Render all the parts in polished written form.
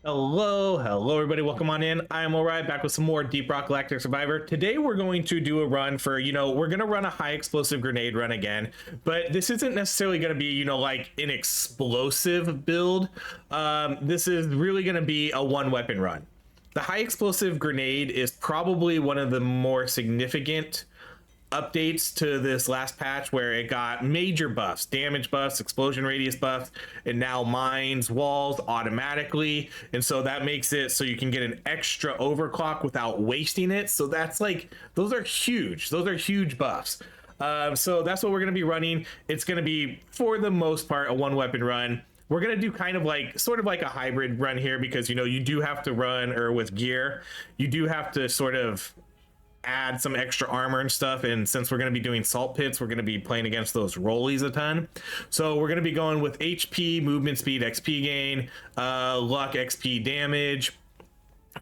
Hello everybody, welcome on in. I'm Alright, back with some more Deep Rock Galactic Survivor. Today we're going to do a run for, we're going to run a high explosive grenade run again, but this isn't necessarily going to be, like an explosive build. This is really going to be a one weapon run. The high explosive grenade is probably one of the more significant updates to this last patch, where it got major buffs, damage buffs, explosion radius buffs, and now mines walls automatically, and so that makes it so you can get an extra overclock without wasting it. So that's like, those are huge buffs. So that's what we're going to be running. It's going to be, for the most part, a one weapon run. We're going to do kind of like sort of like a hybrid run here, because you do have to run, or with gear you do have to sort of add some extra armor and stuff, and since we're going to be doing salt pits, we're going to be playing against those rollies a ton. So we're going to be going with HP, movement speed, XP gain, luck, XP, damage.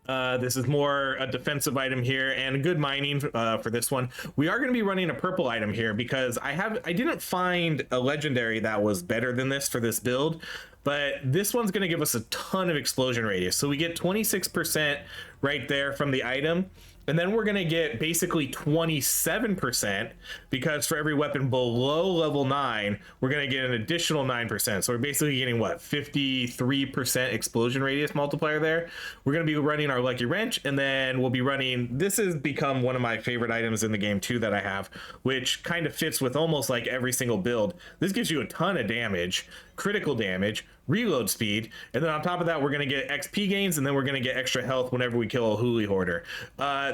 This is more a defensive item here, and good mining for this one. We are going to be running a purple item here because I didn't find a legendary that was better than this for this build, but this one's going to give us a ton of explosion radius. So we get 26% right there from the item. And then we're going to get basically 27%, because for every weapon below level 9, we're going to get an additional 9%. So we're basically getting, what, 53% explosion radius multiplier there. We're going to be running our Lucky Wrench, and then we'll be running, this has become one of my favorite items in the game too that I have, which kind of fits with almost like every single build. This gives you a ton of damage, critical damage, reload speed, and then on top of that we're going to get XP gains, and then we're going to get extra health whenever we kill a hoarder.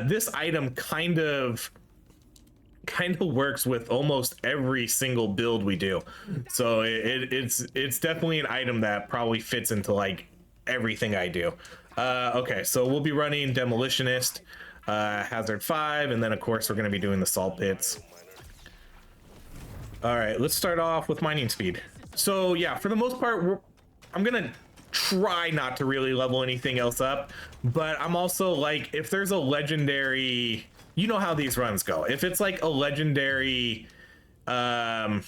This item kind of works with almost every single build we do, so it's definitely an item that probably fits into like everything I do. Okay, so we'll be running Demolitionist, Hazard 5, and then of course we're going to be doing the salt pits. All right, let's start off with mining speed. So yeah, for the most part, I'm gonna try not to really level anything else up, but I'm also like, if there's a legendary, you know how these runs go. If it's like a legendary upgrade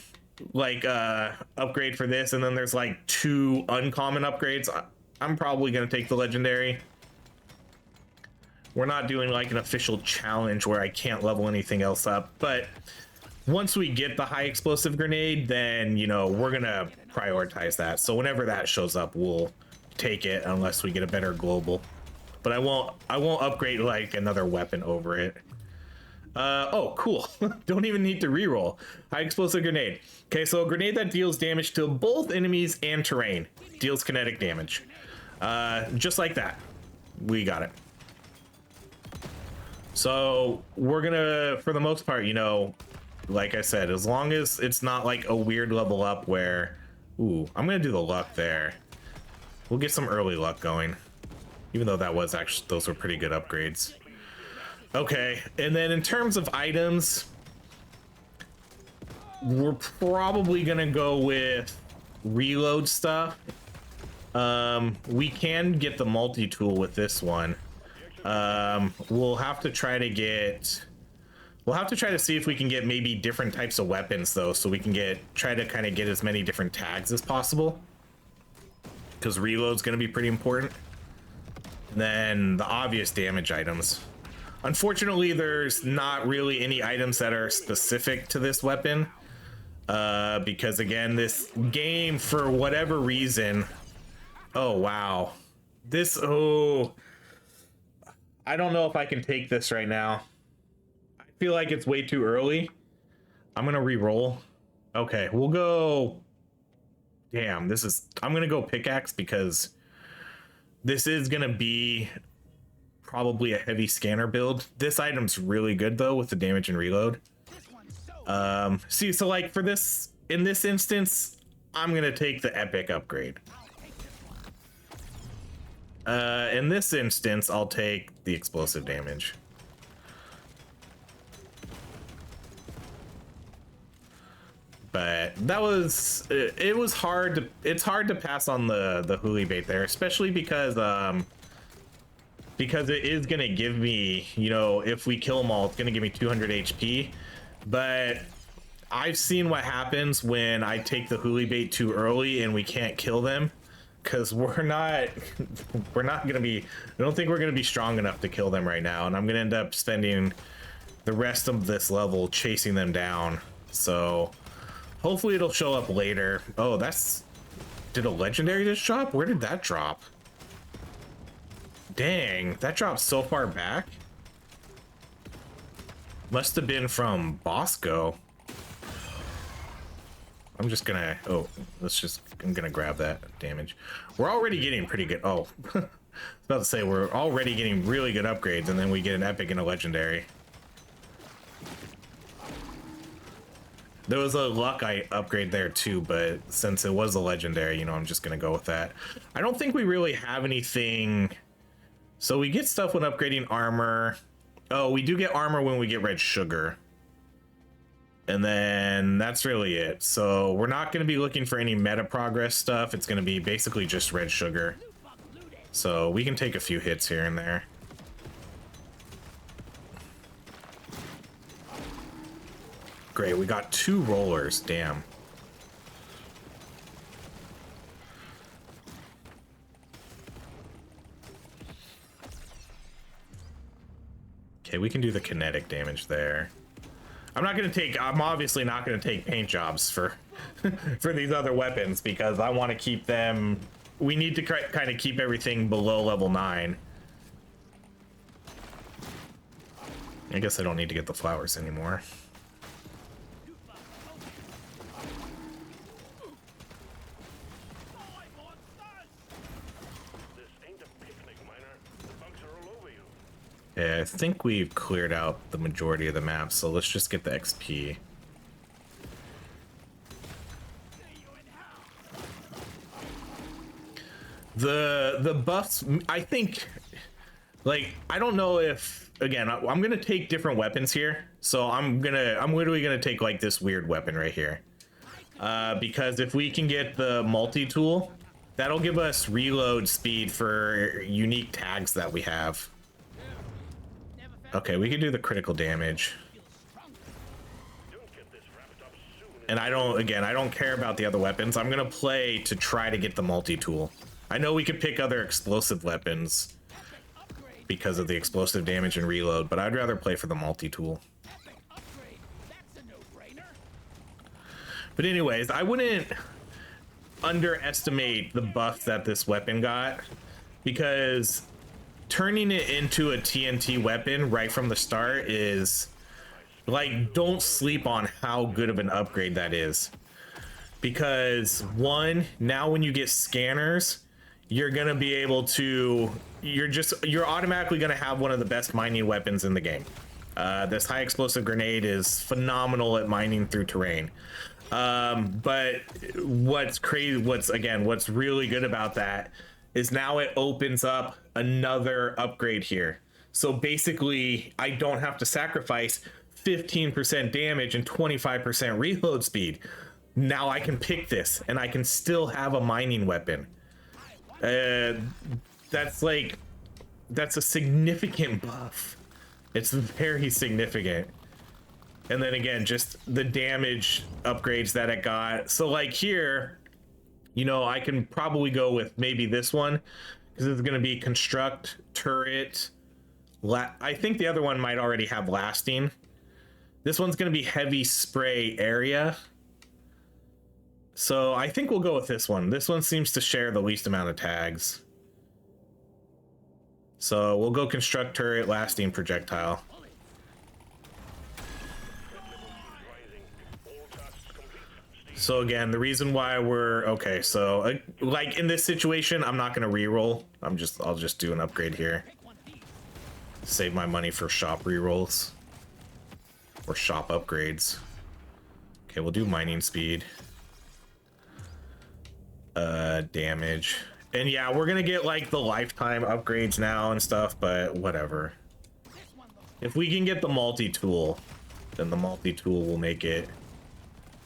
for this, and then there's like 2 uncommon upgrades, I'm probably gonna take the legendary. We're not doing like an official challenge where I can't level anything else up, but once we get the high explosive grenade, then we're gonna prioritize that. So whenever that shows up, we'll take it, unless we get a better global. But I won't upgrade like another weapon over it. Oh, cool. Don't even need to reroll. High explosive grenade. Okay, so a grenade that deals damage to both enemies and terrain. Deals kinetic damage. Just like that. We got it. So we're gonna, for the most part, like I said, as long as it's not like a weird level up where, ooh, I'm gonna do the luck there. We'll get some early luck going, even though that was actually, those were pretty good upgrades. Okay, and then in terms of items, we're probably gonna go with reload stuff. We can get the multi-tool with this one. We'll have to try to see if we can get maybe different types of weapons though, so we can try to kind of get as many different tags as possible, because reload's going to be pretty important. And then the obvious damage items. Unfortunately, there's not really any items that are specific to this weapon, because again, this game, for whatever reason, oh wow, I don't know if I can take this right now. Feel like it's way too early. I'm gonna re-roll. Okay, we'll go, damn, I'm gonna go pickaxe, because this is gonna be probably a heavy scanner build. This item's really good though with the damage and reload. See, so like for this, in this instance, I'm gonna take the epic upgrade. In this instance, I'll take the explosive damage. But that was, it's hard to pass on the huli bait there, especially because it is gonna give me, if we kill them all, it's gonna give me 200 HP. But I've seen what happens when I take the huli bait too early and we can't kill them, because we're not gonna be, I don't think we're gonna be strong enough to kill them right now, and I'm gonna end up spending the rest of this level chasing them down. So hopefully it'll show up later. Oh, that's, did a legendary just drop? Where did that drop? Dang, that dropped so far back. Must have been from Bosco. I'm just gonna, oh, I'm gonna grab that damage. We're already getting pretty good. Oh, I was about to say, we're already getting really good upgrades, and then we get an epic and a legendary. There was a luck upgrade there too, but since it was a legendary, you know, I'm just gonna go with that. I don't think we really have anything. So we get stuff when upgrading armor. Oh, we do get armor when we get red sugar. And then that's really it. So we're not going to be looking for any meta progress stuff. It's going to be basically just red sugar. So we can take a few hits here and there. Great, we got 2 rollers. Damn. Okay, we can do the kinetic damage there. I'm obviously not gonna take paint jobs for for these other weapons because I want to keep them, we need to kind of keep everything below level 9. I guess I don't need to get the flowers anymore. Yeah, I think we've cleared out the majority of the map, so let's just get the XP. The buffs, I think, like, I don't know if, again, I'm gonna take different weapons here. So I'm literally gonna take like this weird weapon right here. Because if we can get the multi-tool, that'll give us reload speed for unique tags that we have. Okay, we can do the critical damage. And I don't care about the other weapons. I'm gonna play to try to get the multi-tool. I know we could pick other explosive weapons because of the explosive damage and reload, but I'd rather play for the multi-tool. But anyways, I wouldn't underestimate the buff that this weapon got, because turning it into a TNT weapon right from the start is, like, don't sleep on how good of an upgrade that is. Because one, now when you get scanners, you're gonna be able to, you're automatically gonna have one of the best mining weapons in the game. This high explosive grenade is phenomenal at mining through terrain. But what's really good about that is now it opens up another upgrade here. So basically, I don't have to sacrifice 15% damage and 25% reload speed. Now I can pick this and I can still have a mining weapon. That's a significant buff. It's very significant. And then again, just the damage upgrades that it got. So like here, you know, I can probably go with maybe this one, because it's going to be construct, turret. I think the other one might already have lasting. This one's going to be heavy spray area. So I think we'll go with this one. This one seems to share the least amount of tags. So we'll go construct, turret, lasting, projectile. So again, the reason why we're okay, so like in this situation, I'm not gonna reroll. I'll just do an upgrade here. Save my money for shop rerolls or shop upgrades. Okay, we'll do mining speed. Damage. And yeah, we're gonna get like the lifetime upgrades now and stuff, but whatever. If we can get the multi-tool, then the multi-tool will make it.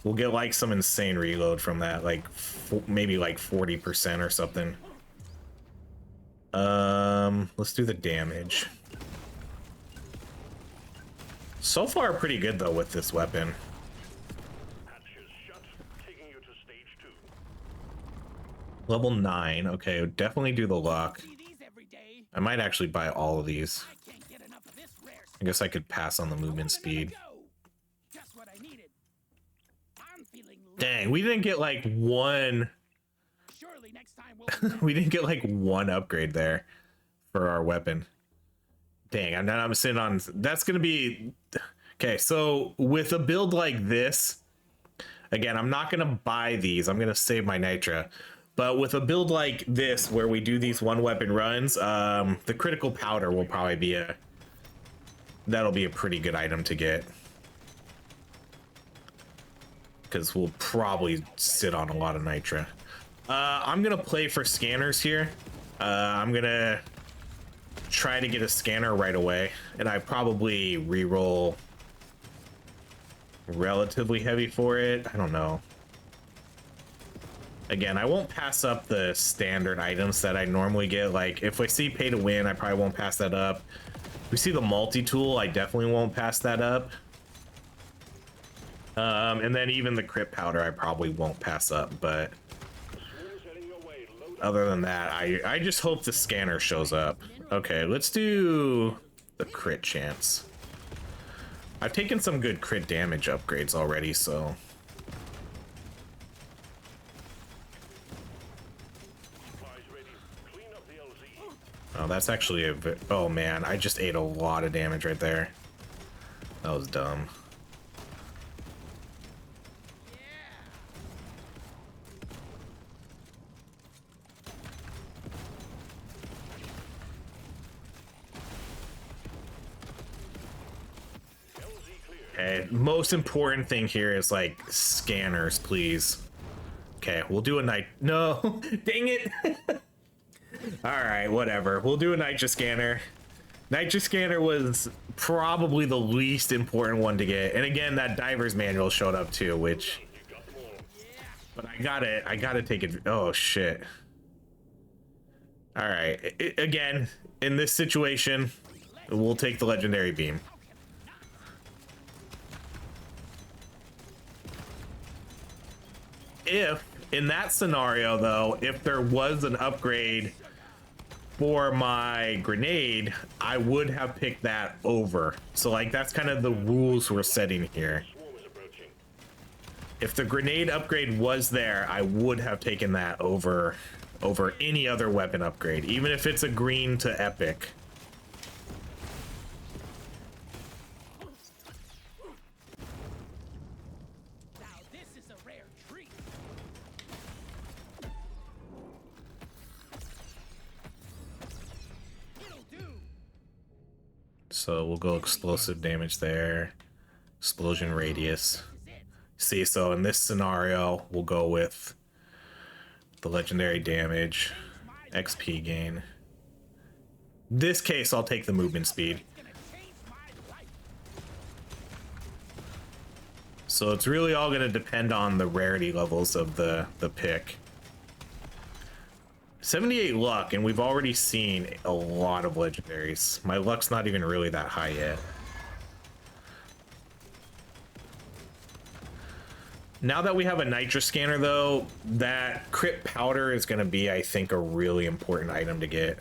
We'll get like some insane reload from that, like maybe like 40% or something. Let's do the damage. So far, pretty good though with this weapon. Level 9. Okay, definitely do the luck. I might actually buy all of these. I guess I could pass on the movement speed. Dang, we didn't get like one. We didn't get like one upgrade there for our weapon. Dang, I'm sitting on. That's gonna be okay. So with a build like this, again, I'm not gonna buy these. I'm gonna save my nitra. But with a build like this, where we do these one weapon runs, the critical powder will probably be that'll be a pretty good item to get, because we'll probably sit on a lot of nitra. I'm gonna play for scanners here. I'm gonna try to get a scanner right away, and I probably reroll relatively heavy for it. I don't know. Again, I won't pass up the standard items that I normally get. Like if I see pay to win, I probably won't pass that up. If we see the multi-tool, I definitely won't pass that up. And then even the crit powder, I probably won't pass up. But other than that, I just hope the scanner shows up. Okay, let's do the crit chance. I've taken some good crit damage upgrades already, so. Oh, that's actually a. Oh man, I just ate a lot of damage right there. That was dumb. Okay, most important thing here is like scanners, please. Okay, we'll do a night. No, dang it. All right, whatever. We'll do a nitra scanner. Nitra scanner was probably the least important one to get, and again, that diver's manual showed up too, which. But I gotta take it. Oh shit. All right, again, in this situation, we'll take the legendary beam. If in that scenario though, if there was an upgrade for my grenade, I would have picked that over. So like that's kind of the rules we're setting here. If the grenade upgrade was there, I would have taken that over any other weapon upgrade, even if it's a green to epic. So we'll go explosive damage there, explosion radius. See, so in this scenario, we'll go with the legendary damage, XP gain. This case, I'll take the movement speed. So it's really all going to depend on the rarity levels of the pick. 78 luck, and we've already seen a lot of legendaries. My luck's not even really that high yet. Now that we have a nitra scanner though, that crit powder is going to be, I think, a really important item to get.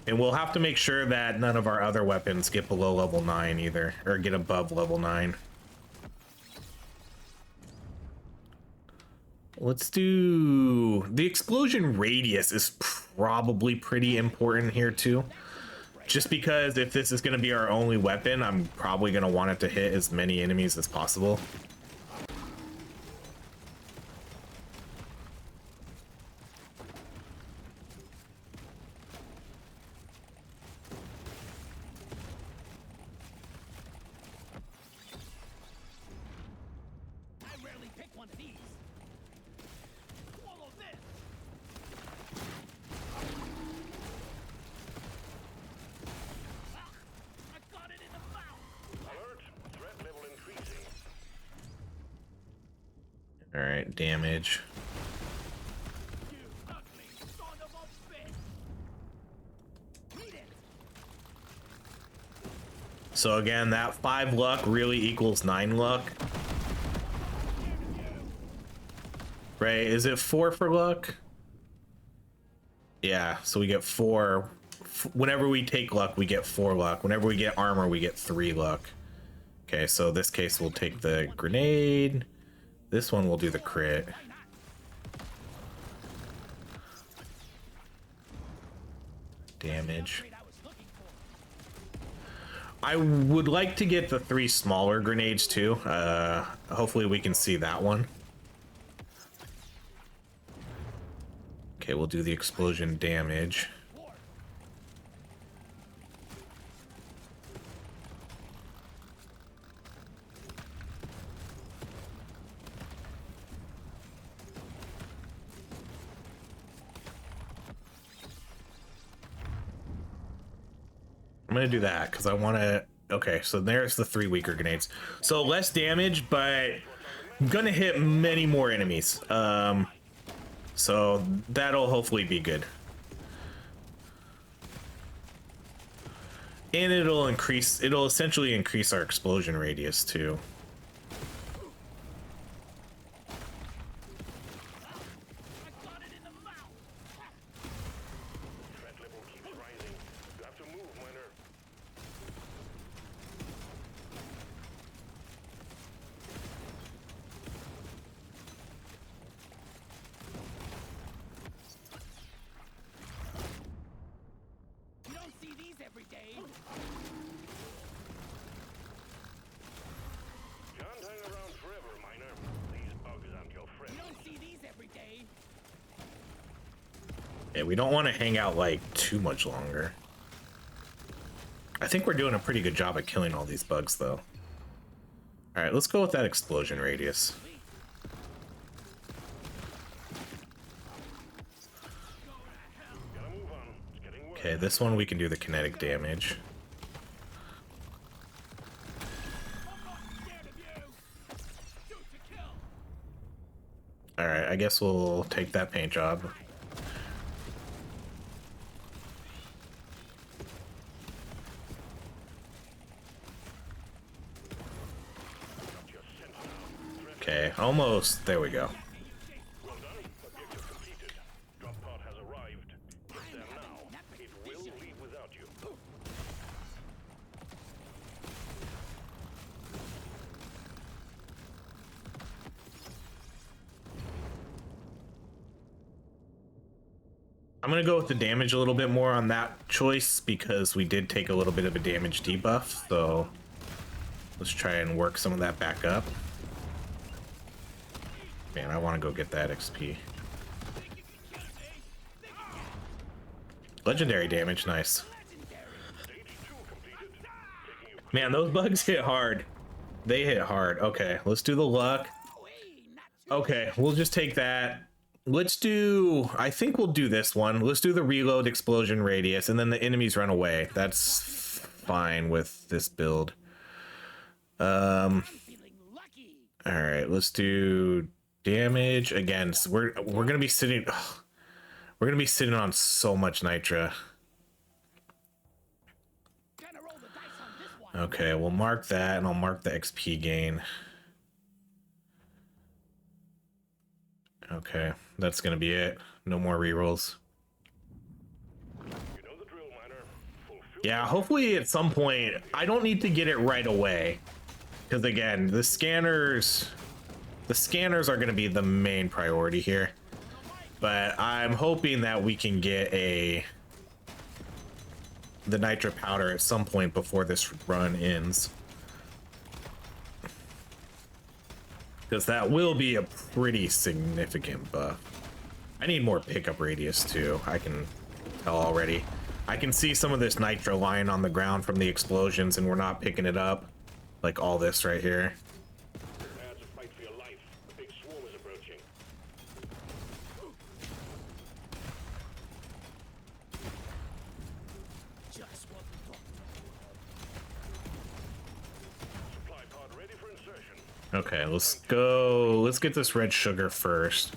And we'll have to make sure that none of our other weapons get below level 9 either, or get above level 9. Let's do... The explosion radius is probably pretty important here too. Just because if this is going to be our only weapon, I'm probably going to want it to hit as many enemies as possible. All right, damage. So again, that 5 luck really equals 9 luck. Right, is it 4 for luck? Yeah, so we get 4. Whenever we take luck, we get 4 luck. Whenever we get armor, we get 3 luck. Okay, so this case we'll take the grenade. This one will do the crit. Damage. I would like to get the 3 smaller grenades too. Hopefully we can see that one. Okay, we'll do the explosion damage. I'm gonna do that because I want to. Okay, so there's the 3 weaker grenades. So less damage, but I'm gonna hit many more enemies. So that'll hopefully be good. And it'll essentially increase our explosion radius too. Yeah, we don't want to hang out like too much longer. I think we're doing a pretty good job at killing all these bugs though. All right, let's go with that explosion radius. Okay, this one we can do the kinetic damage. All right, I guess we'll take that paint job. Okay, almost. There we go. I'm gonna go with the damage a little bit more on that choice because we did take a little bit of a damage debuff, so let's try and work some of that back up. Man, I want to go get that XP. Legendary damage, nice. Man, those bugs hit hard. They hit hard. Okay, let's do the luck. Okay, we'll just take that. Let's do, I think we'll do this one. Let's do the reload explosion radius and then the enemies run away. That's fine with this build. All right, let's do damage again. So we're gonna be sitting on so much nitra. Okay, we'll mark that and I'll mark the XP gain. Okay, that's gonna be it. No more rerolls. Yeah, hopefully at some point, I don't need to get it right away. Because again, the scanners are gonna be the main priority here. But I'm hoping that we can get the nitra powder at some point before this run ends. Because that will be a pretty significant buff. I need more pickup radius too. I can tell already. I can see some of this nitra lying on the ground from the explosions and we're not picking it up. Like all this right here. Okay, let's go. Let's get this red sugar first.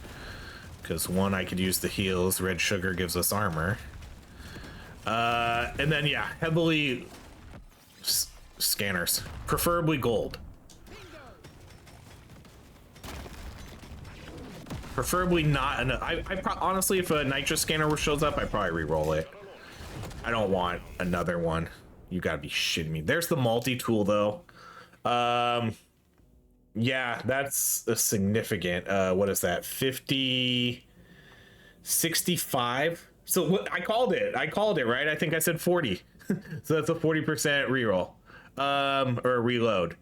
Because one, I could use the heals. Red sugar gives us armor. And then, yeah, heavily scanners, preferably gold. Preferably not an. Honestly, if a nitrous scanner shows up, I'd probably re-roll it. I don't want another one. You gotta be shitting me. There's the multi-tool though. Yeah, that's a significant. What is that? 50, 65. So what I called it, right? I think I said 40. So that's a 40% reroll, or reload.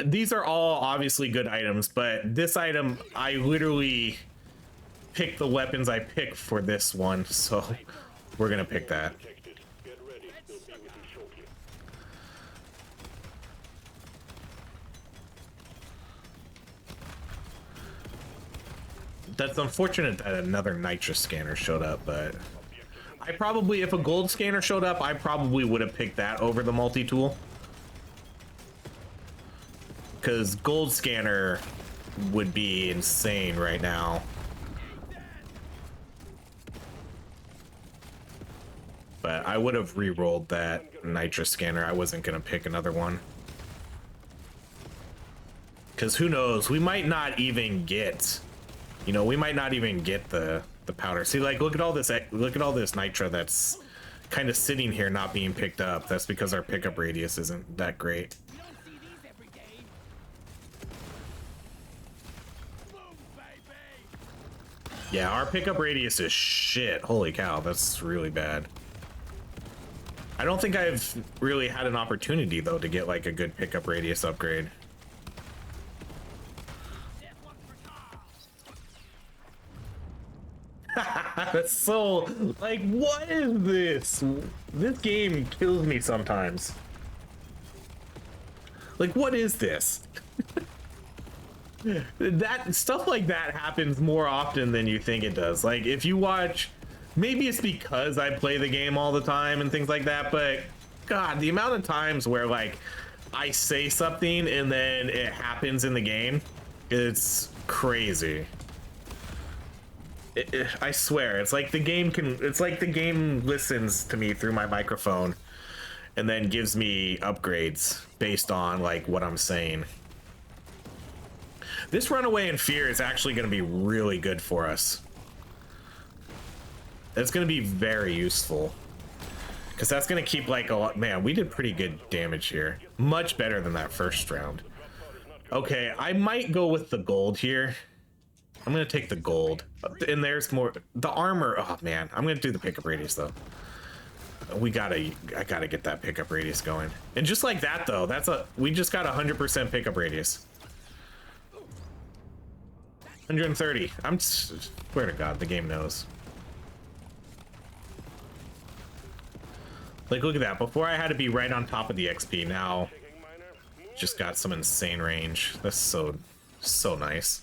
These are all obviously good items, but this item, I literally picked the weapons I picked for this one, so we're gonna pick that. That's unfortunate that another nitrous scanner showed up, but I probably, if a gold scanner showed up, I probably would have picked that over the multi-tool. Because gold scanner would be insane right now. But I would have re-rolled that nitrous scanner. I wasn't going to pick another one. Because who knows, we might not even get, you know, we might not even get the powder. See, like, look at all this nitro that's kind of sitting here not being picked up. That's because our pickup radius isn't that great. Yeah, our pickup radius is shit. Holy cow, that's really bad. I don't think I've really had an opportunity though to get like a good pickup radius upgrade. That's so, like, what is this? This game kills me sometimes. Like, what is this? That stuff like that happens more often than you think it does. Like, if you watch, maybe it's because I play the game all the time and things like that, but God, the amount of times where like I say something and then it happens in the game, it's crazy. I swear, it's like the game listens to me through my microphone and then gives me upgrades based on like what I'm saying. This runaway in fear is actually going to be really good for us. It's going to be very useful because that's going to keep like a lot. Man, we did pretty good damage here. Much better than that first round. Okay, I might go with the gold here. I'm going to take the gold. And there's more. The armor. Oh, man. I'm going to do the pickup radius, though. I gotta get that pickup radius going. And just like that, though, we just got 100% pickup radius. 130. I'm swear to God, the game knows. Like, look at that. Before I had to be right on top of the XP. Now, just got some insane range. That's so nice.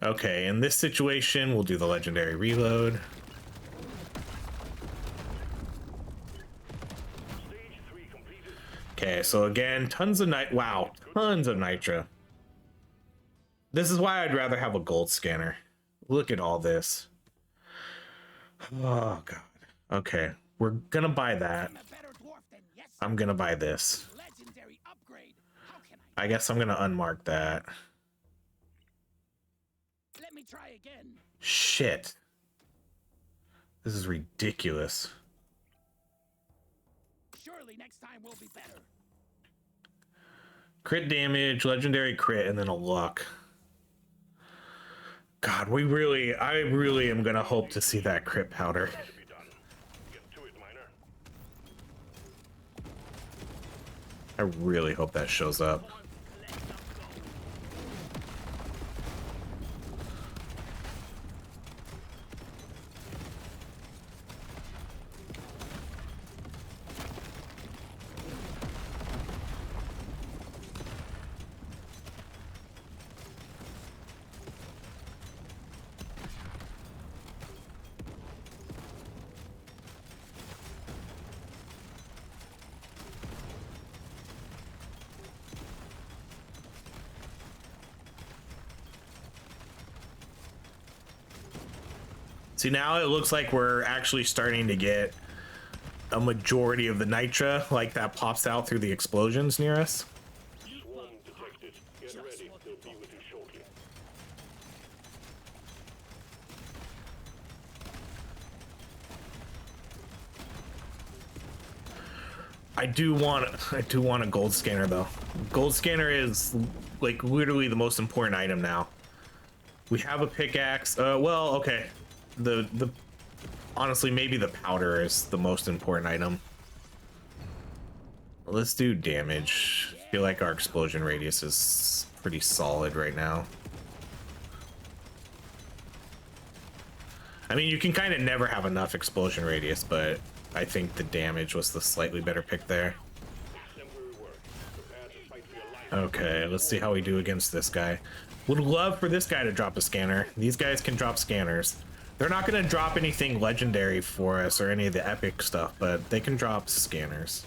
Okay, in this situation, we'll do the legendary reload. Okay, so again, tons of nitro. This is why I'd rather have a gold scanner. Look at all this. Oh, God. Okay, we're gonna buy that. I'm gonna buy this. I guess I'm gonna unmark that. Let me try again. Shit. This is ridiculous. Surely next time will be better. Crit damage, legendary crit, and then a luck. God, I really am gonna hope to see that crit powder. I really hope that shows up. See, now it looks like we're actually starting to get a majority of the nitra like that pops out through the explosions near us. Swarm detected. Get ready. They'll be with you shortly. I do want a gold scanner though. Gold scanner is like literally the most important item now. We have a pickaxe. Well, okay. The honestly, maybe the powder is the most important item. Let's do damage. I feel like our explosion radius is pretty solid right now. I mean, you can kind of never have enough explosion radius, but I think the damage was the slightly better pick there. Okay, let's see how we do against this guy. Would love for this guy to drop a scanner. These guys can drop scanners. They're not going to drop anything legendary for us or any of the epic stuff, but they can drop scanners.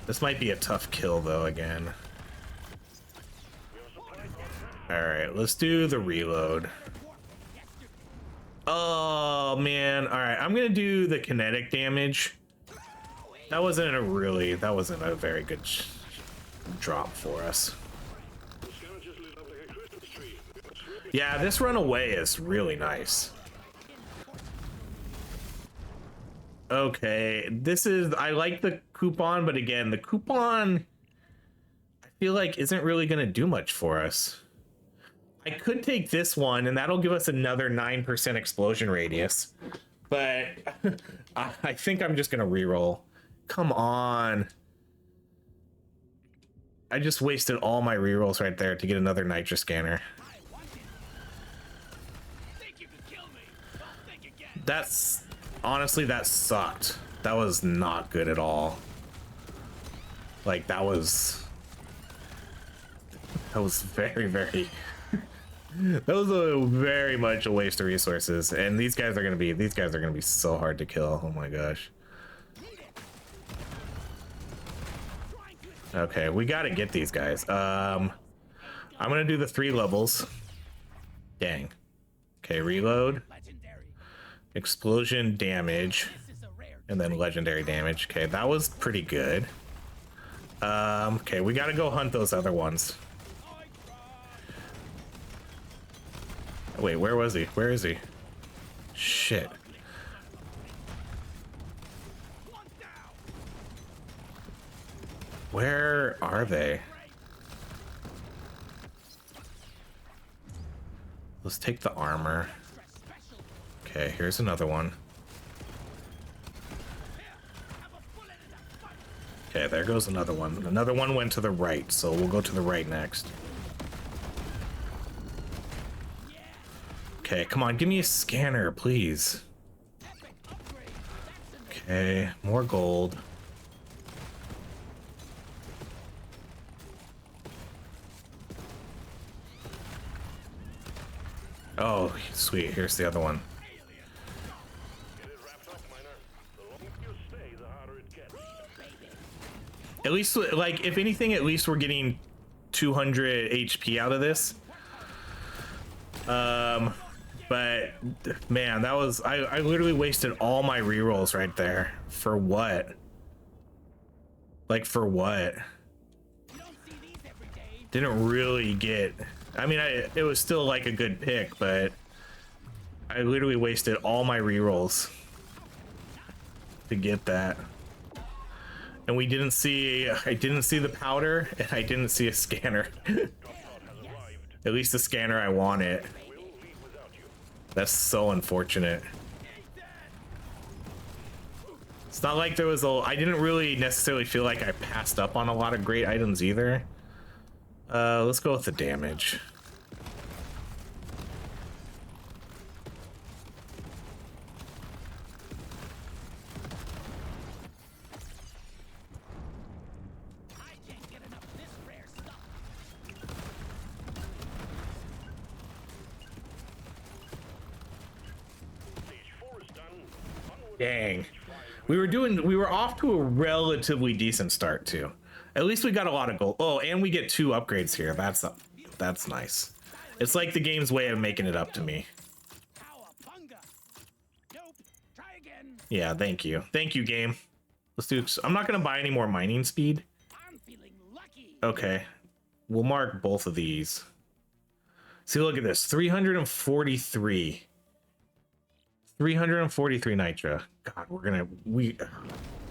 This might be a tough kill though again. Alright, let's do the reload. Oh man, alright, I'm gonna do the kinetic damage. That wasn't a very good drop for us. Yeah, this runaway is really nice. Okay, I like the coupon, but again, the coupon I feel like isn't really gonna do much for us. I could take this one and that'll give us another 9% explosion radius, but I think I'm just gonna reroll. Come on. I just wasted all my rerolls right there to get another nitro scanner. That's honestly, that sucked. That was not good at all. Like that was very that was very much a waste of resources, and these guys are gonna be so hard to kill. Oh my gosh. Okay, we gotta get these guys. I'm gonna do the 3 levels. Dang. Okay, reload, explosion damage, and then legendary damage. Okay, that was pretty good. Okay, we gotta go hunt those other ones. Wait, where was he? Where is he? Shit. Where are they? Let's take the armor. Okay, here's another one. Okay, there goes another one. Another one went to the right, so we'll go to the right next. Okay, come on, give me a scanner, please. Okay, more gold. Oh, sweet, here's the other one. At least, like, if anything, at least we're getting 200 HP out of this. But man, that was, I literally wasted all my rerolls right there. For what? Like, for what? Didn't really get, I mean, it was still like a good pick, but I literally wasted all my rerolls to get that. And we didn't see, I didn't see the powder, and I didn't see a scanner. At least the scanner I wanted. That's so unfortunate. It's not like there was I didn't really necessarily feel like I passed up on a lot of great items either. Let's go with the damage. Dang. We were off to a relatively decent start too. At least we got a lot of gold. Oh, and we get 2 upgrades here. That's nice. It's like the game's way of making it up to me. Yeah, thank you. Thank you, game. Let's do. I'm not gonna buy any more mining speed. I'm feeling lucky. Okay, we'll mark both of these. See, look at this. 343. 343 nitra. God, we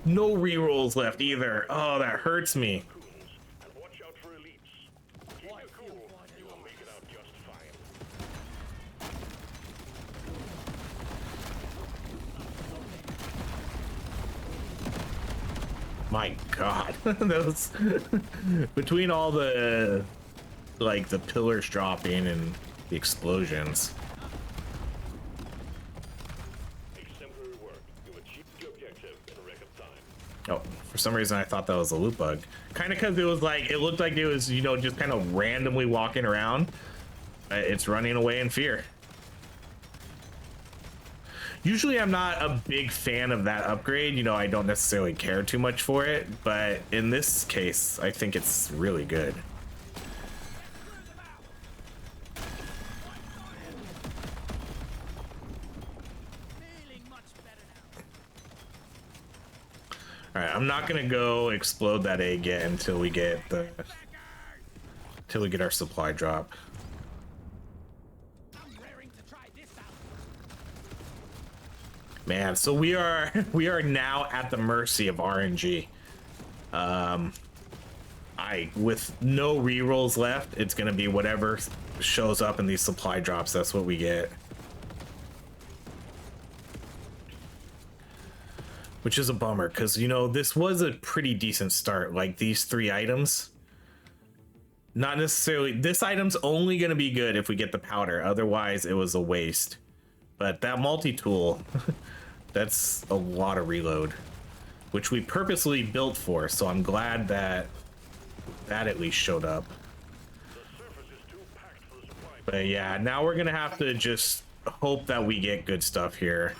no rerolls left either. Oh, that hurts me. And watch out for elites. Keep your cool. You will make it out just fine. My God, those between all the like the pillars dropping and the explosions. Exemplary work. You achieved your objective in a record time. Oh, for some reason I thought that was a loot bug. Kind of because it was like it looked like it was, you know, just kind of randomly walking around. It's running away in fear. Usually I'm not a big fan of that upgrade. You know, I don't necessarily care too much for it, but in this case, I think it's really good. Feeling much better now. All right, I'm not gonna go explode that egg yet until we get our supply drop. I'm raring to try this out. Man, so we are now at the mercy of RNG. With no rerolls left, it's gonna be whatever shows up in these supply drops. That's what we get. Which is a bummer, because, you know, this was a pretty decent start. Like, these 3 items. Not necessarily... This item's only going to be good if we get the powder. Otherwise, it was a waste. But that multi-tool, that's a lot of reload. Which we purposely built for, so I'm glad that that at least showed up. But yeah, now we're going to have to just hope that we get good stuff here.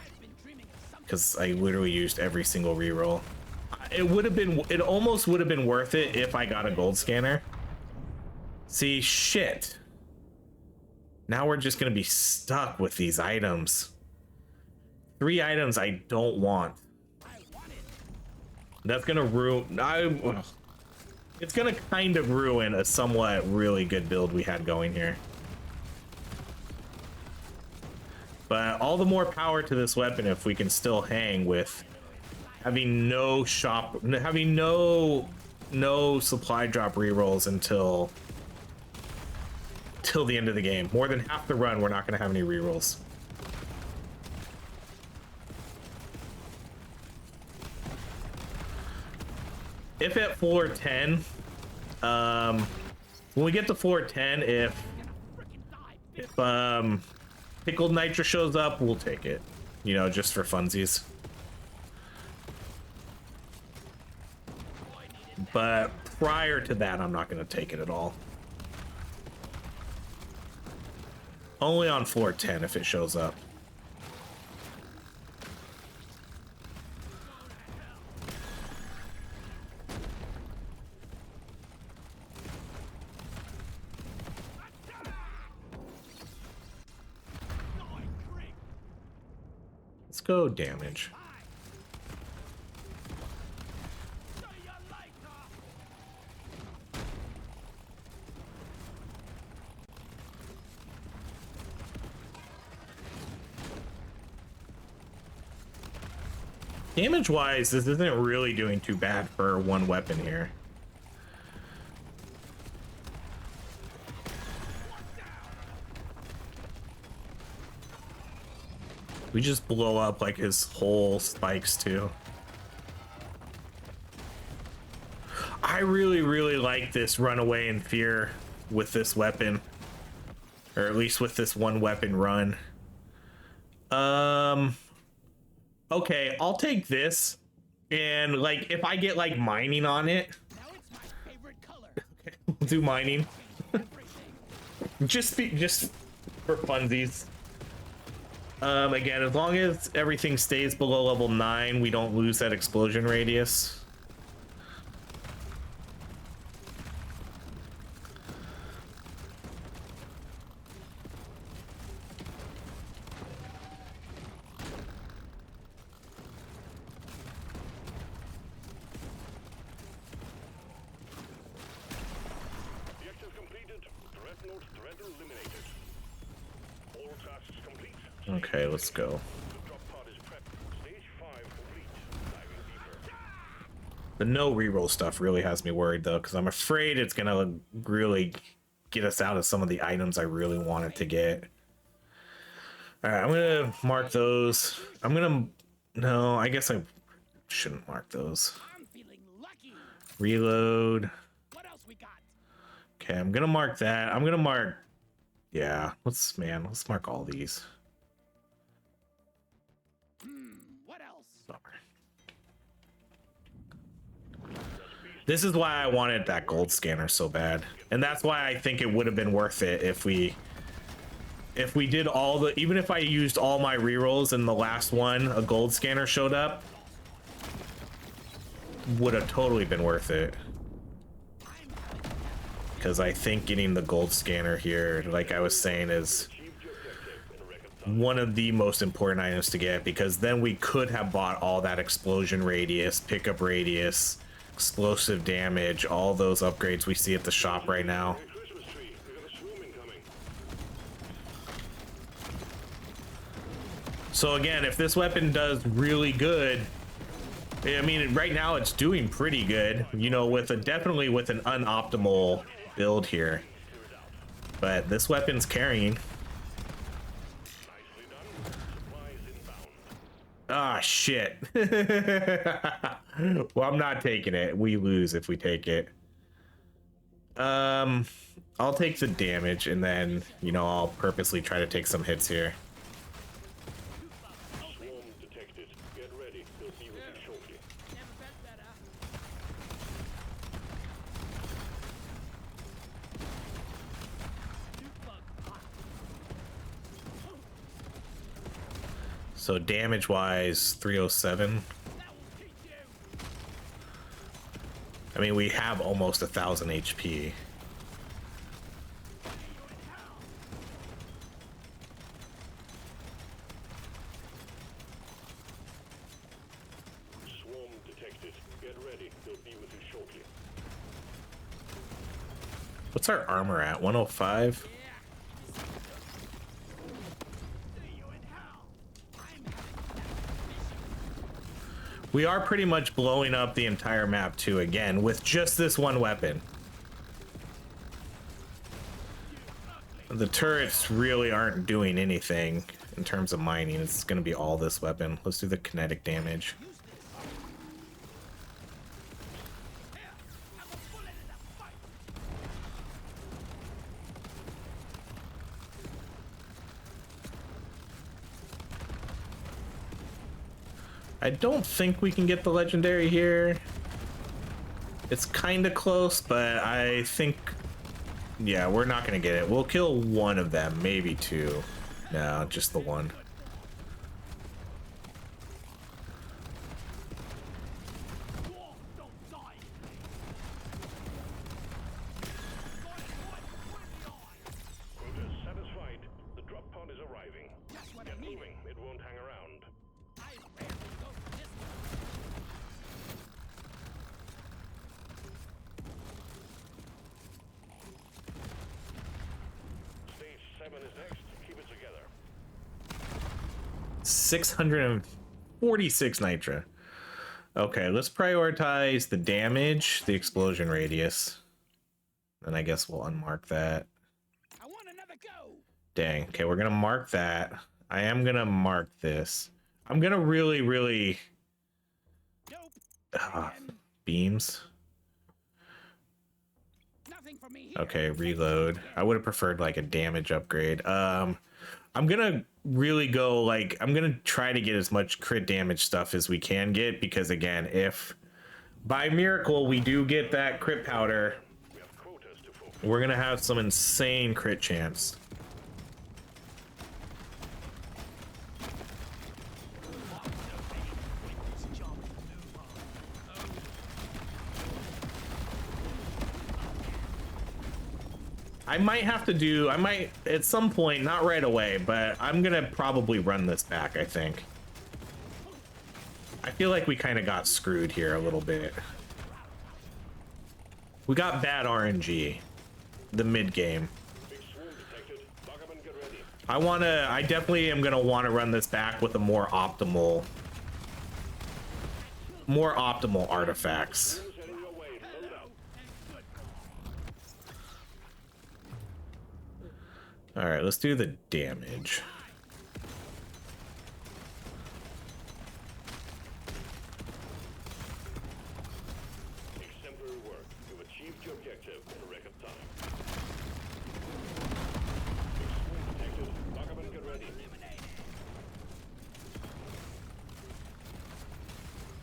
Because I literally used every single reroll. It almost would have been worth it if I got a gold scanner. See, shit. Now we're just gonna be stuck with these items. 3 items I don't want. That's gonna ruin. It's gonna kind of ruin a somewhat really good build we had going here. But all the more power to this weapon if we can still hang with having no supply drop rerolls until the end of the game. More than half the run, we're not going to have any rerolls. If at floor 10, when we get to floor 10, if pickled nitra shows up, we'll take it, you know, just for funsies. But prior to that, I'm not going to take it at all. Only on floor 10 if it shows up. Let's go damage. Damage wise, this isn't really doing too bad for one weapon here. We just blow up like his whole spikes too. I really like this runaway in fear with this weapon, or at least with this one weapon run. Okay, I'll take this, and like if I get like mining on it, Now it's my favorite color. okay, we'll do mining. just for funsies. Again, as long as everything stays below level 9, we don't lose that explosion radius. Dreadnought threat eliminated. All tasks complete. Okay, let's go. The drop pod is prepped. Stage 5 complete. Diving deeper. The no reroll stuff really has me worried though, because I'm afraid it's gonna really get us out of some of the items I really wanted to get. All right, I'm gonna mark those. No, I guess I shouldn't mark those. I'm feeling lucky. Reload. What else we got? Okay, I'm gonna mark that. I'm gonna mark. Yeah, let's mark all these. What else? Bummer. This is why I wanted that gold scanner so bad, and that's why I think it would have been worth it if we did all the, even if I used all my rerolls and the last one a gold scanner showed up, would have totally been worth it. Because I think getting the gold scanner here, like I was saying, is one of the most important items to get, because then we could have bought all that explosion radius, pickup radius, explosive damage, all those upgrades we see at the shop right now. Christmas tree. We got a swarm incoming. So again, if this weapon does really good, I mean, right now it's doing pretty good, you know, definitely with an unoptimal build here. But this weapon's carrying. Nicely done. Supplies inbound. Ah, shit. Well, I'm not taking it. We lose if we take it. I'll take the damage, and then, you know, I'll purposely try to take some hits here. Swarm detected. Get ready. They'll be with you shortly. Never felt better. So damage-wise, 307. That will teach you. I mean, we have almost 1,000 HP. Swarm detected. Get ready. They'll be with you shortly. What's our armor at? 105? We are pretty much blowing up the entire map too, again, with just this one weapon. The turrets really aren't doing anything in terms of mining. It's going to be all this weapon. Let's do the kinetic damage. I don't think we can get the legendary here. It's kind of close, but I think, yeah, we're not gonna get it. We'll kill one of them, maybe two. No, just the one. Quota satisfied. The drop pod is arriving. Get moving. It won't hang around. I rarely go for this one. Stage 7 is next. Keep it together. 646 nitra. Okay, let's prioritize the damage, the explosion radius. And I guess we'll unmark that. I want another go. Dang. Okay, we're gonna mark that. I am gonna mark this. I'm gonna really Nope. beams. Nothing for me here. Okay, reload. I would have preferred like a damage upgrade. I'm gonna really go like, I'm gonna try to get as much crit damage stuff as we can get, because again, if by miracle we do get that crit powder, We have quotas to fulfill. we're gonna have some insane crit chance. I might at some point, not right away, but I'm gonna probably run this back, I think. I feel like we kind of got screwed here a little bit. We got bad RNG, the mid game. I definitely am gonna want to run this back with a more optimal artifacts. Swarms heading your way. Load up. All right, let's do the damage. Exemplary work. You've achieved your objective in a record time. Big swarm detected. Lock up and get ready.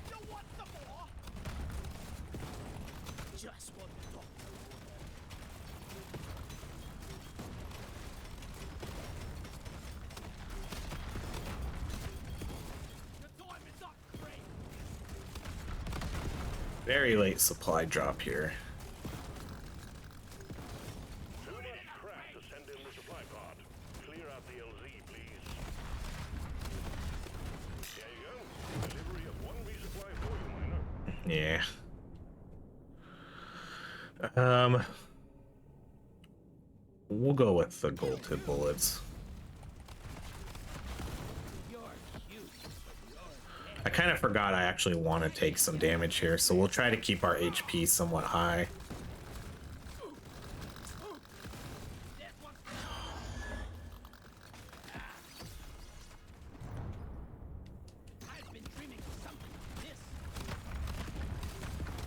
You want some more? Just what the doctor ordered. The time is up, great. Very late supply drop here. Too much crap to send in the supply pod. Clear out the LZ, please. There you go. Delivery of one resupply for you, miner. Yeah. We'll go with the gold tip bullets. You're cute. I kind of forgot I actually want to take some damage here, so we'll try to keep our HP somewhat high. That one. I've been dreaming of something like this.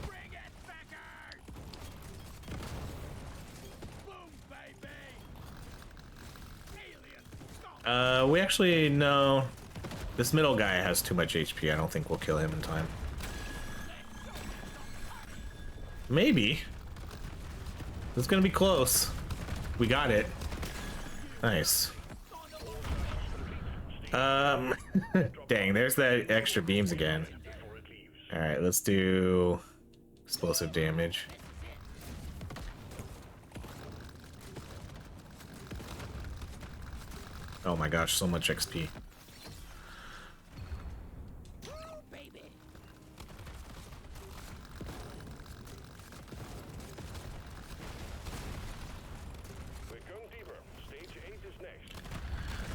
Bring it, Beckers! Boom, baby! Aliens! We actually no. This middle guy has too much HP. I don't think we'll kill him in time. Maybe. It's gonna be close. We got it. Nice. Dang, there's that extra beams again. All right, let's do explosive damage. Oh my gosh, so much XP. Baby! We're going deeper. Stage 8 is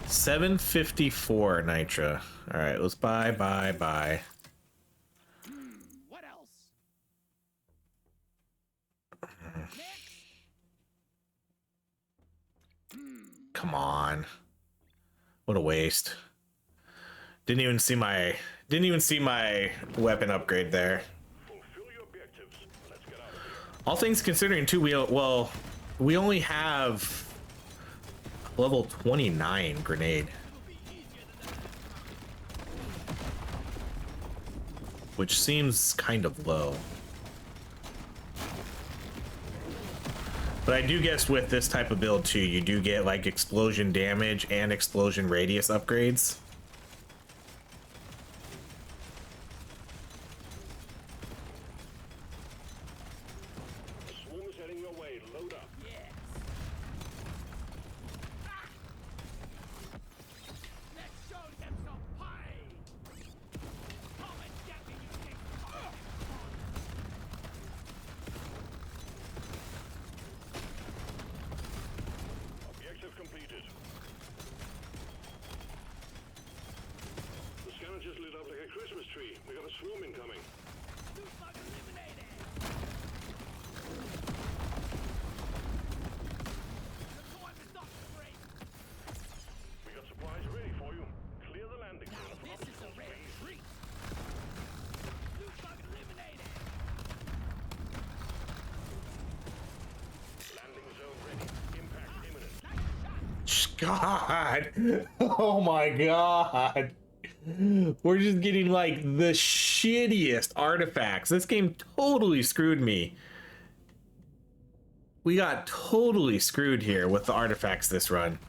next. 754 Nitra. All right, let's buy. What else? Next! Come on. What a waste. Didn't even see my weapon upgrade there. Fulfill your objectives. Let's get out of here. All things considering too, we only have level 29 grenade, which seems kind of low. But I do guess with this type of build too, you do get like explosion damage and explosion radius upgrades. The swarm is heading your way. Load up. Yes! Let's show them some pie! Come and get me, you big fuck! Objective completed. The scanner just lit up like a Christmas tree. We got a swarm incoming. Super eliminated! The time is up, great! We got supplies ready for you. Clear the landing Now zone for this is a obstacles, rare please. treat! Super eliminated! Landing zone ready. Impact imminent. Nice shot! God. Oh my God. We're just getting like the shittiest artifacts. This game totally screwed me. We got totally screwed here with the artifacts this run.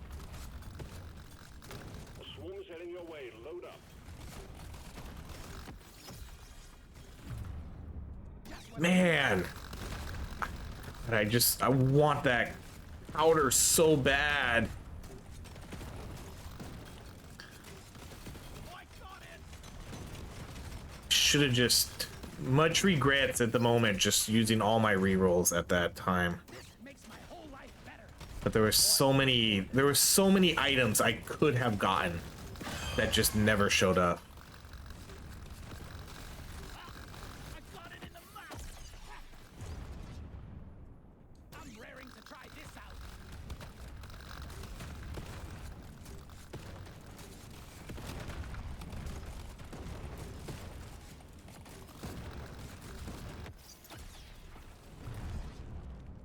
The swarm is heading your way. Load up. Man. I want that powder so bad. I got it! Should have just much regrets at the moment just using all my rerolls at that time. This makes my whole life better! But there were so many items I could have gotten that just never showed up. I got it in the mouth. I'm raring to try this out.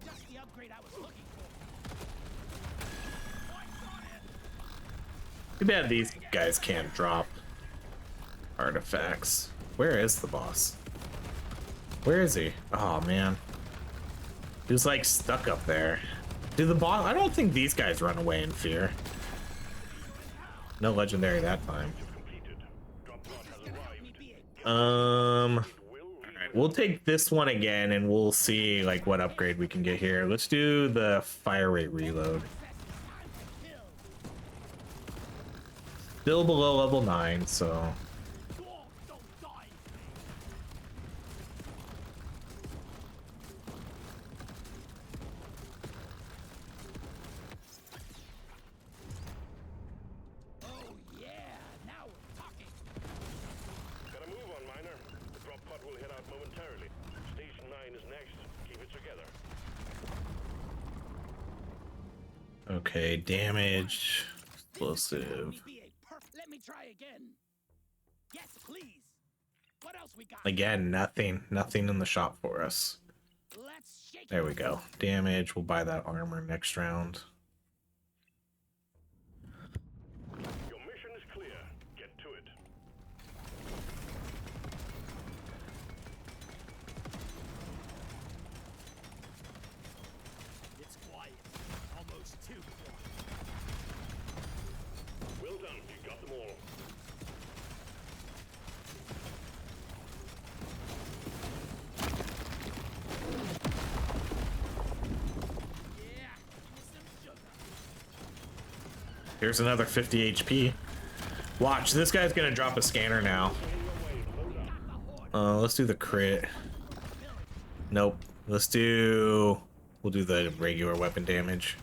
Just the upgrade I was looking for. Points on it. Too bad these guys can't drop artifacts. Where is the boss? Where is he? Oh man. He was like stuck up there. Did the boss? I don't think these guys run away in fear. No legendary that time. Completed. Drop pod has arrived. Alright, we'll take this one again and we'll see like what upgrade we can get here. Let's do the fire rate reload. Still below level 9, so Dwarf, don't die. Oh yeah, now we're talking. Gotta move on, miner. The drop pod will head out momentarily. Station 9 is next. Keep it together. okay, damage, explosive. Let me try again. Yes, please. What else we got? Again, nothing in the shop for us. Let's shake There it. we go. Damage, we'll buy that armor next round. Your mission is clear. Get to it. It's quiet. Almost too quiet. Well done. You got them all. Yeah, give me some sugar. Here's another 50 HP. Watch, this guy's gonna drop a scanner now. Let's do the crit. Nope. We'll do the regular weapon damage.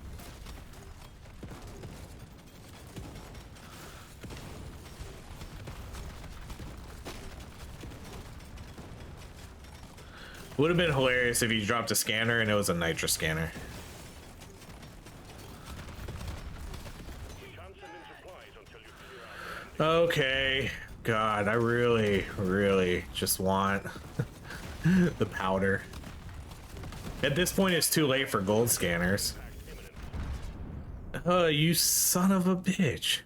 Would have been hilarious if he dropped a scanner and it was a nitro scanner. We can't send in supplies until you clear out. Okay. God, I really just want the powder. At this point, it's too late for gold scanners. You son of a bitch.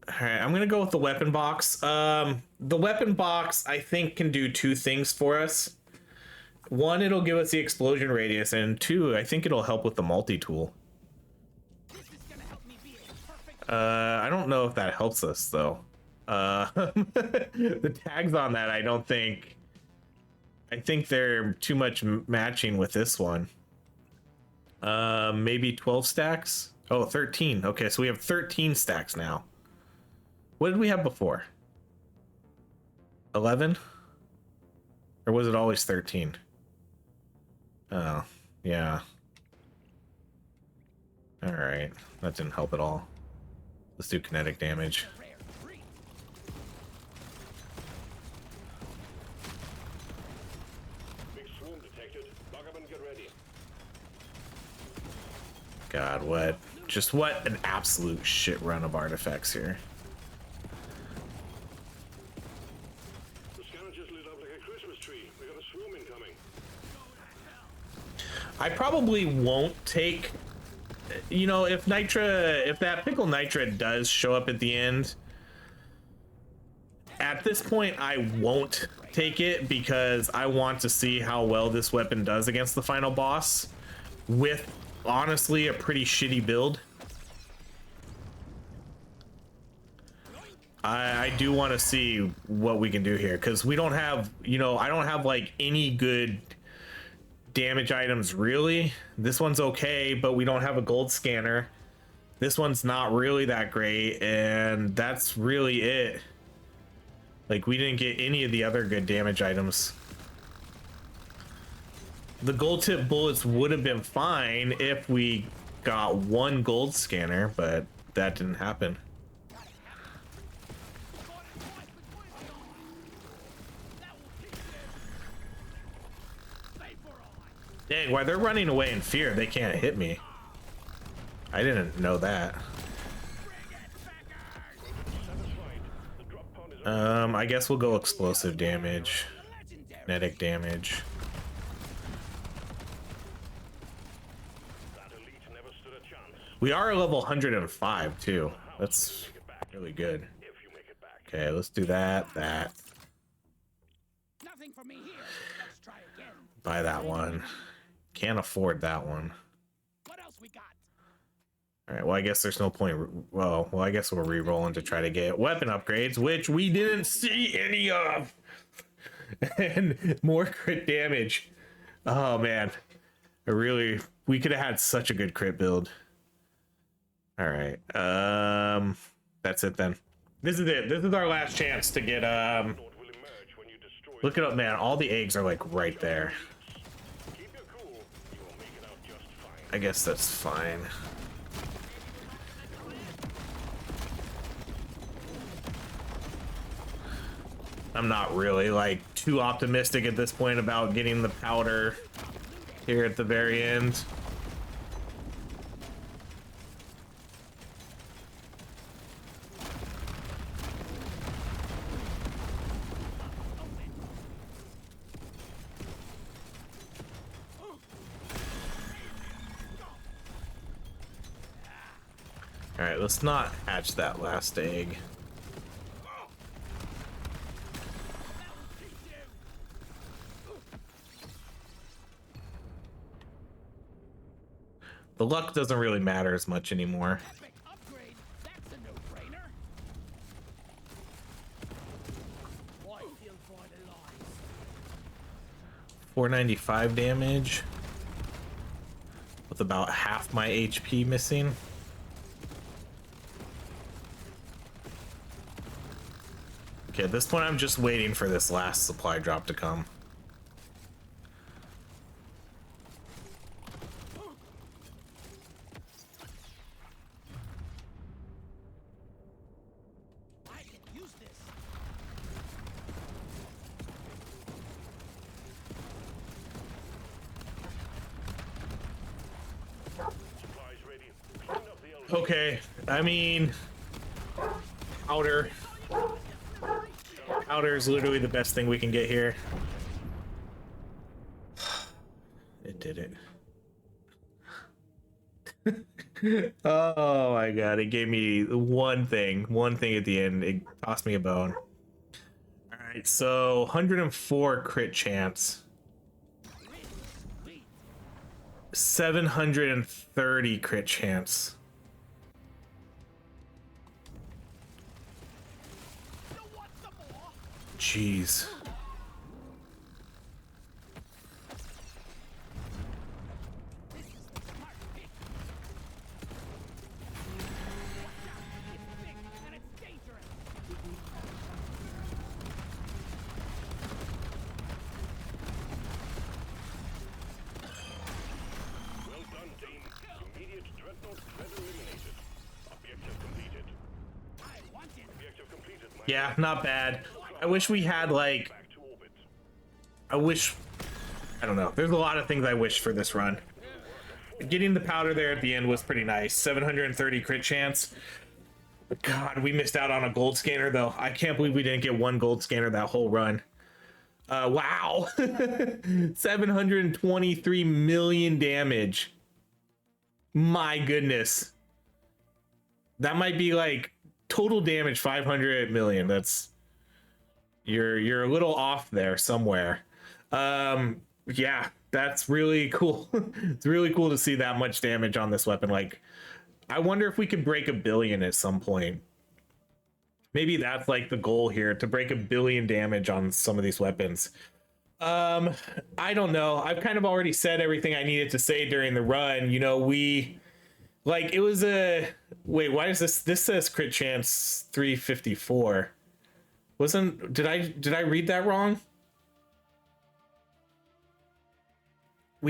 Alright, I'm gonna go with the weapon box. The weapon box, I think, can do two things for us. One, it'll give us the explosion radius, and two, I think it'll help with the multi-tool. This is gonna help me be a perfect. I don't know if that helps us, though. The tags on that, I think they're too much matching with this one. Maybe 12 stacks? Oh, 13. Okay, so we have 13 stacks now. What did we have before? 11? Or was it always 13? Oh, yeah. Alright, that didn't help at all. Let's do kinetic damage. Rare treat. Big swarm detected. Lock up and get ready. God, what an absolute shit run of artifacts here. The scanner just lit up like a Christmas tree. We got a swarm incoming. I probably won't take, you know, if that pickle nitra does show up at the end, at this point I won't take it because I want to see how well this weapon does against the final boss with honestly a pretty shitty build. I do want to see what we can do here because we don't have, you know, I don't have like any good damage items really. This one's okay, but we don't have a gold scanner. This one's not really that great, and that's really it. Like, we didn't get any of the other good damage items. The gold tip bullets would have been fine if we got one gold scanner, but that didn't happen. Dang, why they're running away in fear? They can't hit me. I didn't know that. I guess we'll go explosive damage, kinetic damage. We are a level 105 too. That's really good. Okay, let's do that. Nothing for me here. Let's try again. Buy that one. Can't afford that one. What else we got? All right, well, I guess there's no point. Well, I guess we're re-rolling to try to get weapon upgrades, which we didn't see any of. And more crit damage. Oh man, we could have had such a good crit build. All right, that's it then. This is it. This is our last chance to get Look it up, man. All the eggs are like right there. I guess that's fine. I'm not really like too optimistic at this point about getting the powder here at the very end. All right, let's not hatch that last egg. The luck doesn't really matter as much anymore. Epic upgrade. That's a no-brainer. Boy, feel for the lies. 495 damage with about half my HP missing. Okay, at this point I'm just waiting for this last supply drop to come. I can use this. Supplies ready. Clean up the LZ. Okay, I mean, powder. Powder is literally the best thing we can get here. It did it. Oh my god, it gave me one thing at the end. It tossed me a bone. All right, so 104 crit chance. 730 crit chance. Jeez. Well done, team. Immediate dreadnought threat eliminated. Objective completed. Objective completed. Yeah, not bad. I wish we had like, Back to orbit. I don't know. There's a lot of things I wish for this run. Getting the powder there at the end was pretty nice. 730 crit chance. God, we missed out on a gold scanner though. I can't believe we didn't get one gold scanner that whole run. Wow. 723 million damage. My goodness. That might be like total damage 500 million. That's you're a little off there somewhere. Yeah, that's really cool. It's really cool to see that much damage on this weapon. Like, I wonder if we could break 1 billion at some point. Maybe that's like the goal here, to break 1 billion damage on some of these weapons. I don't know. I've kind of already said everything I needed to say during the run. You know, we like, it was a wait, why is this says crit chance 354? Did I read that wrong?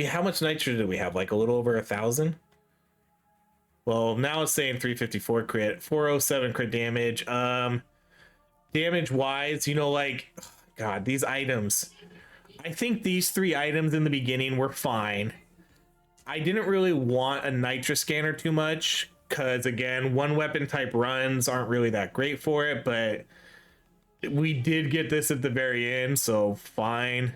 how much nitro did we have? Like a little over 1,000. Well, now it's saying 354 crit, 407 crit damage. Damage wise, you know, like, God, these items. I think these 3 items in the beginning were fine. I didn't really want a nitro scanner too much because, again, one weapon type runs aren't really that great for it, but we did get this at the very end, so fine.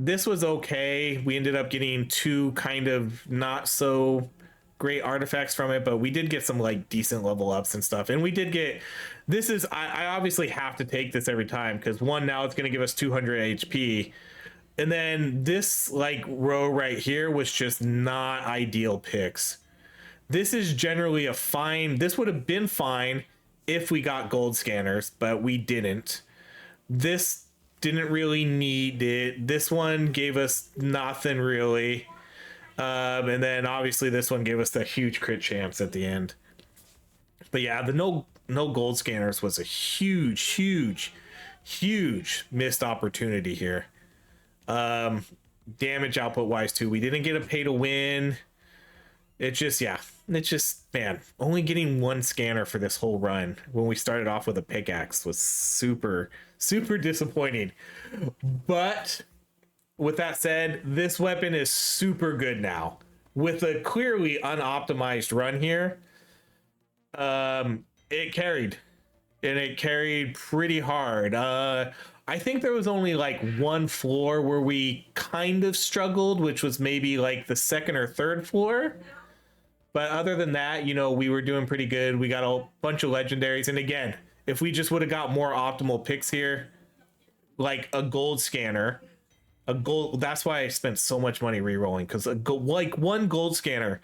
This was okay. We ended up getting 2 kind of not so great artifacts from it, but we did get some like decent level ups and stuff. And we did get, this is, I obviously have to take this every time because one, now it's going to give us 200 HP. And then this like row right here was just not ideal picks. This is generally a fine, this would have been fine if we got gold scanners, but we didn't. This didn't really need it. This one gave us nothing really. And then obviously this one gave us the huge crit champs at the end. But yeah, the no gold scanners was a huge missed opportunity here. Damage output wise too, we didn't get a pay to win. It's just, yeah, it's just, man, only getting 1 scanner for this whole run when we started off with a pickaxe was super disappointing. But with that said, this weapon is super good now. With a clearly unoptimized run here, it carried. And it carried pretty hard. I think there was only like 1 floor where we kind of struggled, which was maybe like the 2nd or 3rd floor. But other than that, you know, we were doing pretty good. We got a bunch of legendaries. And again, if we just would have got more optimal picks here, like a gold scanner, that's why I spent so much money re-rolling, because like 1 gold scanner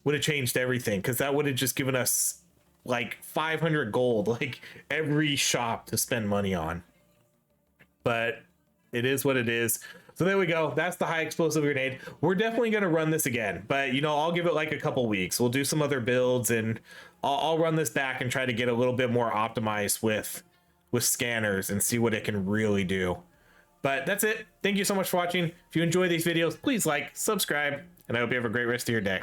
would have changed everything, because that would have just given us like 500 gold, like every shop to spend money on. But it is what it is. So there we go. That's the high explosive grenade. We're definitely going to run this again, but you know, I'll give it like a couple weeks. We'll do some other builds and I'll run this back and try to get a little bit more optimized with scanners and see what it can really do. But that's it. Thank you so much for watching. If you enjoy these videos, please like, subscribe, and I hope you have a great rest of your day.